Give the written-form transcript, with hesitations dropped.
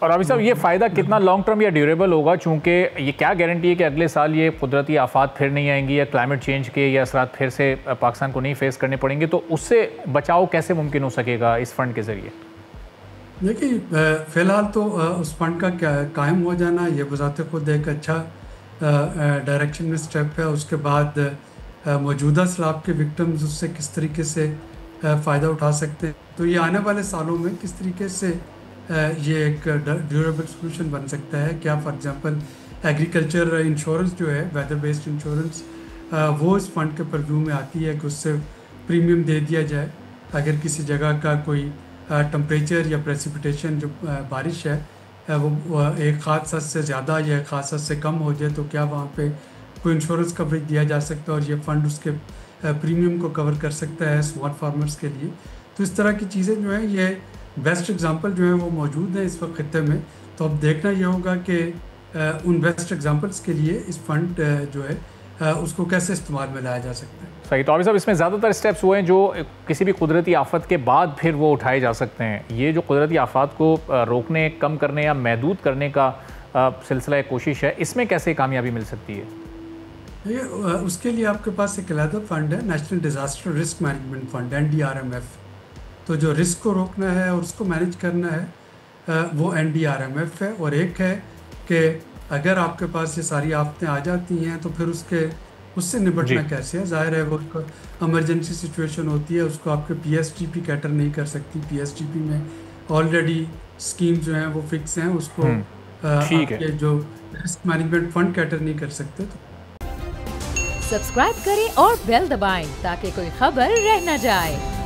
और अभी साहब ये फ़ायदा कितना लॉन्ग टर्म या ड्यूरेबल होगा, चूँकि ये क्या गारंटी है कि अगले साल ये कुदरती आफात फिर नहीं आएंगी या क्लाइमेट चेंज के या असरात फिर से पाकिस्तान को नहीं फेस करने पड़ेंगे, तो उससे बचाव कैसे मुमकिन हो सकेगा इस फंड के ज़रिए? देखिए, फ़िलहाल तो उस फंड का क्या कायम हो जाना ये बज़ाते खुद एक अच्छा डायरेक्शन में स्टेप है। उसके बाद मौजूदा सैलाब के विक्टिम्स उससे किस तरीके से फ़ायदा उठा सकते हैं, तो ये आने वाले सालों में किस तरीके से ये एक ड्यूरेबल सोल्यूशन बन सकता है। क्या फॉर एग्जांपल एग्रीकल्चर इंश्योरेंस जो है, वेदर बेस्ड इंश्योरेंस, वो इस फंड के परव्यू में आती है कि उससे प्रीमियम दे दिया जाए अगर किसी जगह का कोई टेम्परेचर या प्रेसिपिटेशन जो बारिश है वो एक ख़ास हद से ज़्यादा या एक ख़ास हद से कम हो जाए, तो क्या वहाँ पे कोई इंश्योरेंस कवरेज दिया जा सकता है और ये फ़ंड उसके प्रीमियम को कवर कर सकता है स्मॉल फार्मर्स के लिए। तो इस तरह की चीज़ें जो हैं, ये बेस्ट एग्जांपल जो है वो मौजूद हैं इस वक्त खत्ते में। तो अब देखना ये होगा कि उन बेस्ट एग्जांपल्स के लिए इस फंड जो है उसको कैसे इस्तेमाल में लाया जा सकता है। सही। तो अभी साहब इसमें ज़्यादातर स्टेप्स हुए हैं जो किसी भी कुदरती आफत के बाद फिर वो उठाए जा सकते हैं। ये जो कुदरती आफत को रोकने, कम करने या महदूद करने का सिलसिला कोशिश है, इसमें कैसे कामयाबी मिल सकती है? ये उसके लिए आपके पास एक अलग फंड है, national disaster risk management fund NDRMF। तो जो रिस्क को रोकना है और उसको मैनेज करना है वो NDRMF है। और एक है कि अगर आपके पास ये सारी आफतें आ जाती हैं तो फिर उससे निपटना कैसे है। जाहिर है वो इमरजेंसी सिचुएशन होती है, उसको आपके PSTP कैटर नहीं कर सकती। PSTP में ऑलरेडी स्कीम जो हैं वो फिक्स हैं, उसको आपके जो रिस्क मैनेजमेंट फंड कैटर नहीं कर सकते। सब्सक्राइब करें और बेल दबाएं ताकि कोई खबर रह न जाए।